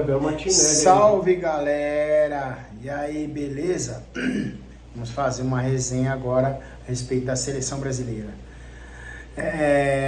Gabriel Martinelli. Salve galera! E aí, beleza? Vamos fazer uma resenha agora a respeito da seleção brasileira.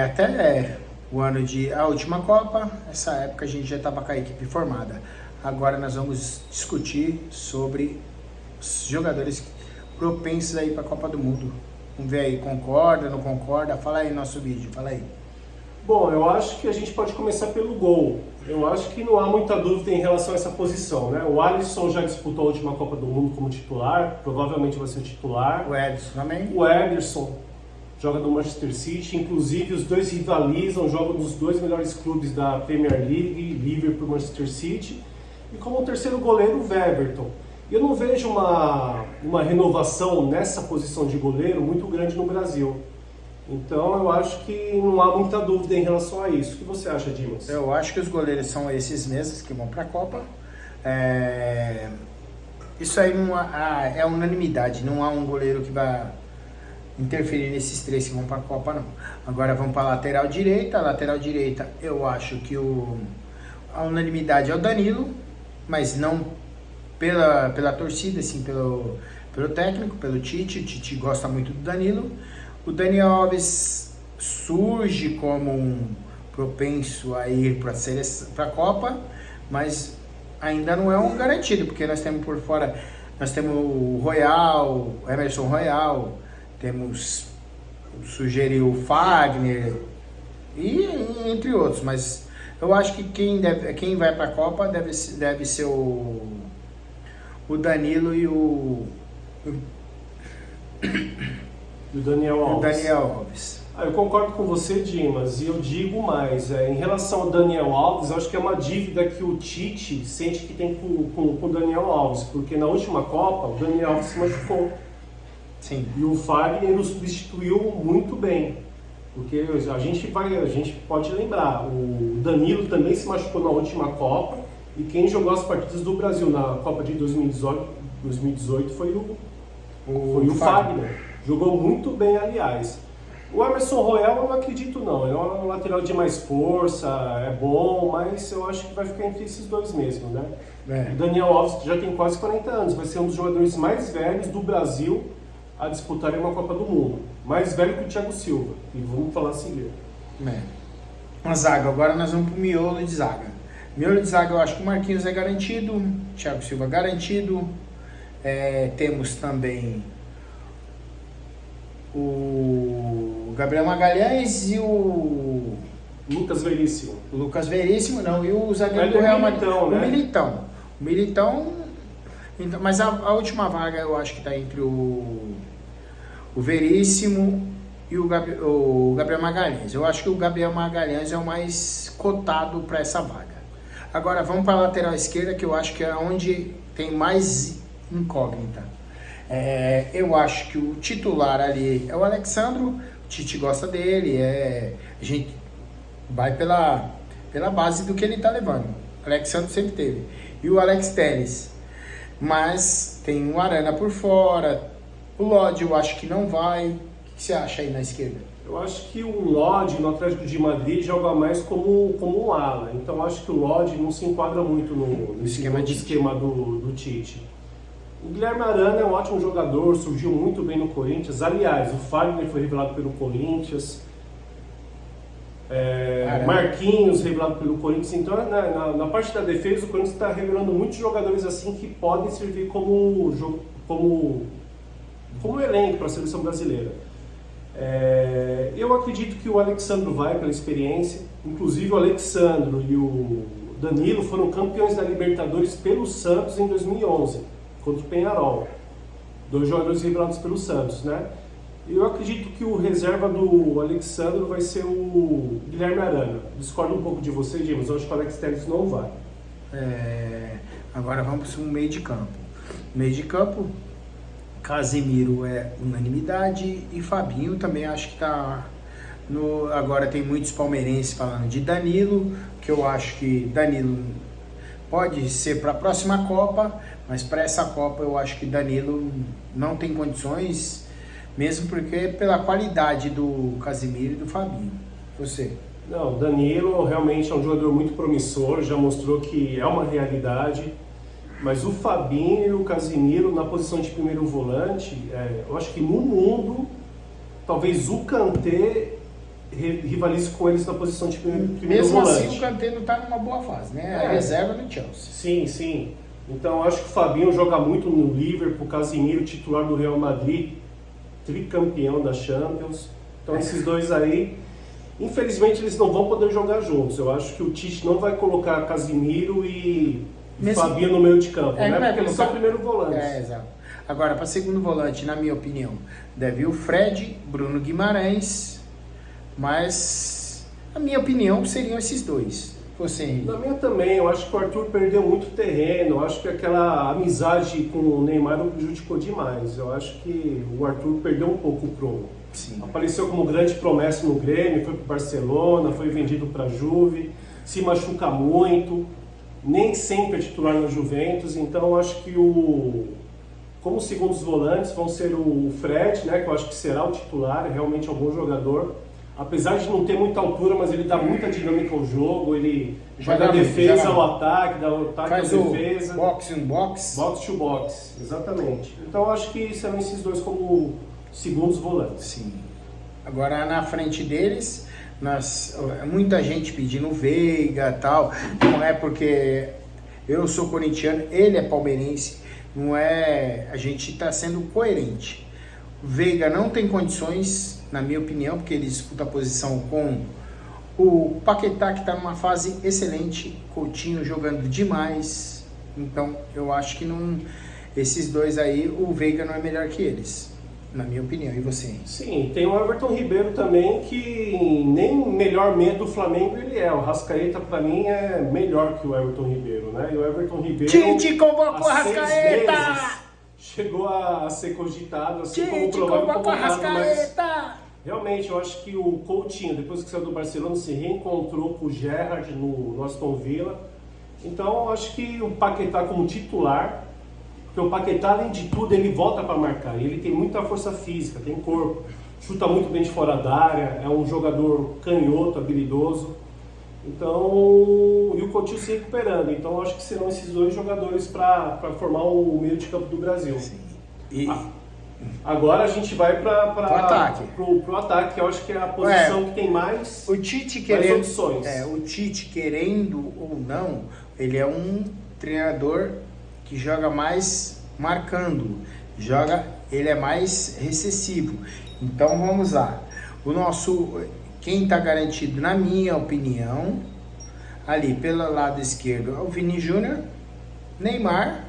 Até o ano a última Copa, essa época a gente já estava com a equipe formada. Agora nós vamos discutir sobre os jogadores propensos aí para a Copa do Mundo. Vamos ver aí, concorda, não concorda? Fala aí no nosso vídeo, fala aí. Bom, eu acho que a gente pode começar pelo gol. Eu acho que não há muita dúvida em relação a essa posição, né? O Alisson já disputou a última Copa do Mundo como titular, provavelmente vai ser o titular. O Ederson também. O Ederson joga no Manchester City, inclusive os dois rivalizam, jogam nos dois melhores clubes da Premier League, Liverpool e Manchester City. E como terceiro goleiro, o Everton. Eu não vejo uma renovação nessa posição de goleiro muito grande no Brasil. Então eu acho que não há muita dúvida em relação a isso. O que você acha, Dimas? Eu acho que os goleiros são esses mesmos que vão para a Copa. Isso aí não é unanimidade, não há um goleiro que vai interferir nesses três que vão para a Copa, não. Agora vamos para a lateral direita. A lateral direita, eu acho que a unanimidade é o Danilo, mas não pela torcida, assim, pelo técnico, pelo Tite. O Tite gosta muito do Danilo. O Daniel Alves surge como um propenso a ir para a Copa, mas ainda não é um garantido, porque nós temos por fora, nós temos o Royal, o Emerson Royal, temos sugeriu o Fagner e entre outros, mas eu acho que quem vai para a Copa deve ser o Danilo e o Daniel Alves. Eu concordo com você, Dimas, e eu digo mais. Em relação ao Daniel Alves, eu acho que é uma dívida que o Tite sente que tem com o Daniel Alves, porque na última Copa o Daniel Alves se machucou. Sim. E o Fagner o substituiu muito bem. Porque a gente pode lembrar, o Danilo também se machucou na última Copa, e quem jogou as partidas do Brasil na Copa de 2018 foi o Fagner. Jogou muito bem, aliás. O Emerson Royal eu não acredito não, ele é um lateral de mais força, é bom, mas eu acho que vai ficar entre esses dois mesmo, né? O Daniel Alves já tem quase 40 anos, vai ser um dos jogadores mais velhos do Brasil a disputarem uma Copa do Mundo. Mais velho que o Thiago Silva, e vamos falar a seguir. A zaga, agora nós vamos pro miolo de zaga. Miolo de zaga eu acho que o Marquinhos é garantido, o Thiago Silva garantido, temos também o Gabriel Magalhães e o Lucas Veríssimo. E o zagueiro do Real Madrid, o Militão, então, mas a última vaga eu acho que está entre o Veríssimo e o Gabriel Magalhães. Eu acho que o Gabriel Magalhães é o mais cotado para essa vaga. Agora vamos para a lateral esquerda, que eu acho que é onde tem mais incógnita. Eu acho que o titular ali é o Alexandro. O Tite gosta dele, a gente vai pela base do que ele está levando. O Alexandro sempre teve. E o Alex Telles. Mas tem o Arana por fora. O Lodi eu acho que não vai. O que você acha aí na esquerda? Eu acho que o Lodi no Atlético de Madrid joga mais como um ala. Então eu acho que o Lodi não se enquadra muito no esquema do Tite. O Guilherme Arana é um ótimo jogador, surgiu muito bem no Corinthians. Aliás, o Fagner foi revelado pelo Corinthians. Marquinhos revelado pelo Corinthians. Então, na parte da defesa, o Corinthians está revelando muitos jogadores assim que podem servir como elenco para a seleção brasileira. Eu acredito que o Alexandro vai pela experiência. Inclusive, o Alexandro e o Danilo foram campeões da Libertadores pelo Santos em 2011. Contra o Peñarol, 2 jogadores revelados pelo Santos, né? Eu acredito que o reserva do Alexandre vai ser o Guilherme Arana. Discordo um pouco de você, Dimas, eu acho que o Alex Telles não vai. Agora vamos para o meio de campo. Meio de campo, Casemiro é unanimidade e Fabinho também acho que está... Agora tem muitos palmeirenses falando de Danilo, que eu acho que Danilo pode ser para a próxima Copa, mas para essa Copa eu acho que Danilo não tem condições, mesmo porque pela qualidade do Casemiro e do Fabinho. Você? Não, o Danilo realmente é um jogador muito promissor, já mostrou que é uma realidade. Mas o Fabinho e o Casemiro na posição de primeiro volante, eu acho que no mundo, talvez o Kanté rivalize com eles na posição de primeiro Mesmo volante. assim, o Kanté não está numa boa fase, né? É reserva no Chelsea. Sim, sim. Então, acho que o Fabinho joga muito no Liverpool, o Casemiro, titular do Real Madrid, tricampeão da Champions. Então, esses dois aí, infelizmente, eles não vão poder jogar juntos. Eu acho que o Tite não vai colocar Casemiro e Fabinho no meio de campo, né? Porque eles são primeiro volantes. Exato. Agora, para segundo volante, na minha opinião, deve ir o Fred, Bruno Guimarães, mas a minha opinião seriam esses dois. Você, Henrique? Na minha também, eu acho que o Arthur perdeu muito terreno, eu acho que aquela amizade com o Neymar não prejudicou demais. Eu acho que o Arthur perdeu um pouco o prumo. Sim. Apareceu como grande promessa no Grêmio, foi para o Barcelona, foi vendido para a Juve, se machuca muito, nem sempre é titular na Juventus, então eu acho que como segundos volantes vão ser o Fred, né, que eu acho que será o titular, realmente é um bom jogador. Apesar de não ter muita altura, mas ele dá muita dinâmica ao jogo, ele vai da defesa ao ataque, da ataque à defesa. Box in box. Box to box, exatamente. Então eu acho que serão esses dois como segundos volantes. Sim. Agora na frente deles, muita gente pedindo Veiga e tal. Não é porque eu sou corintiano, ele é palmeirense. Não é. A gente está sendo coerente. Veiga não tem condições, na minha opinião, porque ele disputa a posição com o Paquetá, que está numa fase excelente, Coutinho jogando demais. Então eu acho que não, esses dois aí, o Veiga não é melhor que eles, na minha opinião. E você? Sim, tem o Everton Ribeiro também, que nem melhor meia do Flamengo ele é. O Rascaeta, para mim, é melhor que o Everton Ribeiro, né? E o Everton Ribeiro... Tite convocou o Rascaeta! Chegou a ser cogitado, assim como Tite provável convocou o convocado, mas Rascaeta! realmente eu acho que o Coutinho, depois que saiu do Barcelona, se reencontrou com o Gerrard no Aston Villa. Então eu acho que o Paquetá como titular, porque o Paquetá, além de tudo, ele volta para marcar, ele tem muita força física, tem corpo, chuta muito bem de fora da área, é um jogador canhoto, habilidoso. Então, e o Coutinho se recuperando. Então, eu acho que serão esses dois jogadores para formar o meio de campo do Brasil. Sim. E agora a gente vai para o ataque. Pro ataque, que eu acho que é a posição que tem mais, o Tite mais opções. o Tite, querendo ou não, ele é um treinador que joga mais marcando, ele é mais recessivo. Então vamos lá. Quem está garantido, na minha opinião, ali pelo lado esquerdo, é o Vini Júnior, Neymar,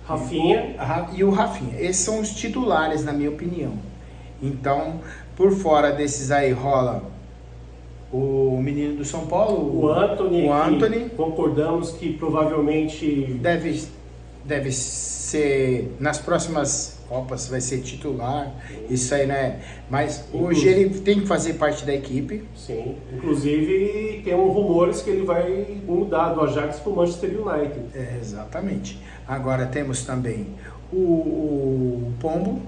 Rafinha e o Rafinha. Esses são os titulares, na minha opinião. Então, por fora desses aí rola o menino do São Paulo, o Antony. Que concordamos que provavelmente deve ser nas próximas Copas, vai ser titular. Isso aí, né? Mas hoje ele tem que fazer parte da equipe. Sim, inclusive tem rumores que ele vai mudar do Ajax para o Manchester United. Exatamente. Agora temos também o Pombo,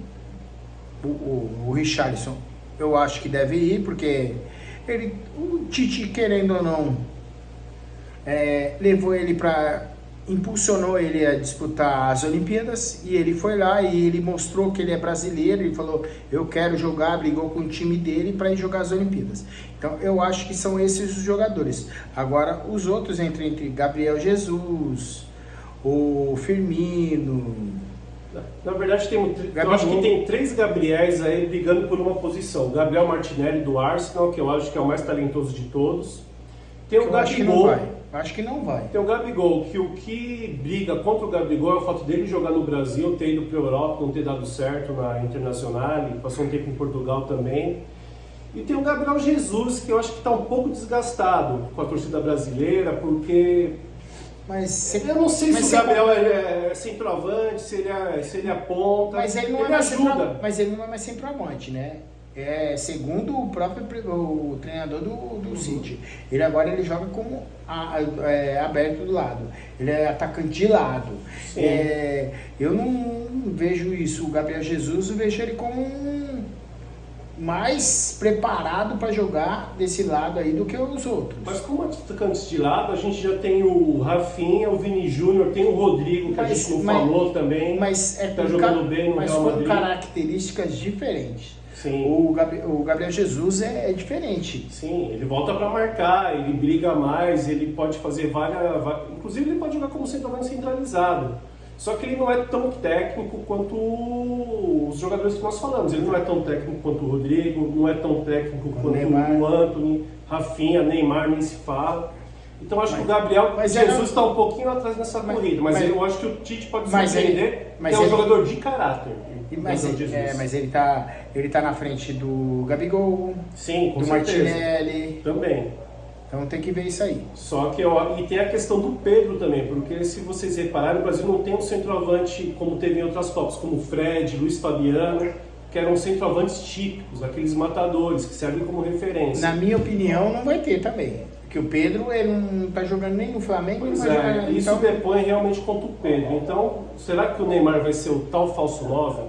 o Richarlison. Eu acho que deve ir, porque o Tite, querendo ou não, levou ele impulsionou ele a disputar as Olimpíadas, e ele foi lá e ele mostrou que ele é brasileiro. Ele falou, eu quero jogar, brigou com o time dele para ir jogar as Olimpíadas. Então eu acho que são esses os jogadores. Agora os outros entre Gabriel Jesus, o Firmino. Na verdade eu acho que tem 3 Gabriéis aí brigando por uma posição. O Gabriel Martinelli do Arsenal, que eu acho que é o mais talentoso de todos. Tem o Gabigol. Acho que não vai. Tem o Gabigol, que o que briga contra o Gabigol é o fato dele jogar no Brasil, ter ido para a Europa, não ter dado certo na Internacional, passou um tempo em Portugal também. E tem o Gabriel Jesus, que eu acho que está um pouco desgastado com a torcida brasileira, porque eu não sei se o Gabriel é centroavante, se ele aponta, mas ele não ajuda. Mas ele não é mais centroavante, né? Segundo o próprio treinador do City, ele joga como aberto do lado, ele é atacante de lado. Eu não vejo isso. O Gabriel Jesus, eu vejo ele como mais preparado para jogar desse lado aí do que os outros. Mas como atacantes de lado, a gente já tem o Rafinha, o Vini Júnior, tem o Rodrigo, que a gente não falou também, mas tá jogando bem no Real Madrid. Com características diferentes. Sim. O Gabriel Jesus é diferente. Sim, ele volta para marcar, ele briga mais, ele pode fazer várias... Inclusive ele pode jogar como centroavante centralizado. Só que ele não é tão técnico quanto os jogadores que nós falamos. Ele não é tão técnico quanto o Rodrigo, não é tão técnico quanto o Antony, Rafinha, Neymar, nem se fala. Então acho que o Gabriel Jesus está um pouquinho atrás nessa corrida, mas eu acho que o Tite pode surpreender, que é um jogador de caráter. Mas ele tá na frente do Gabigol, sim, com do certeza. Martinelli. Também. Então tem que ver isso aí. Só que e tem a questão do Pedro também, porque se vocês repararem, o Brasil não tem um centroavante como teve em outras Copas, como o Fred, Luiz Fabiano, que eram centroavantes típicos, aqueles matadores que servem como referência. Na minha opinião, não vai ter também. Porque o Pedro, ele não tá jogando nem no Flamengo, pois não vai jogar. Isso então... depõe realmente contra o Pedro. Então, será que o Neymar vai ser o tal falso 9?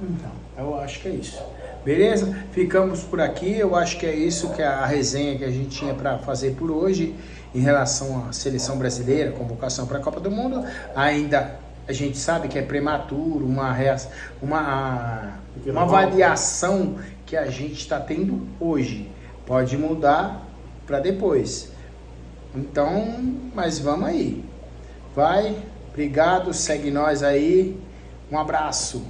Então, eu acho que é isso. Beleza? Ficamos por aqui. Eu acho que é isso que é a resenha que a gente tinha para fazer por hoje em relação à seleção brasileira, convocação para a Copa do Mundo. Ainda a gente sabe que é prematuro, uma avaliação que a gente está tendo hoje. Pode mudar para depois. Então, mas vamos aí. Vai, obrigado, segue nós aí. Um abraço.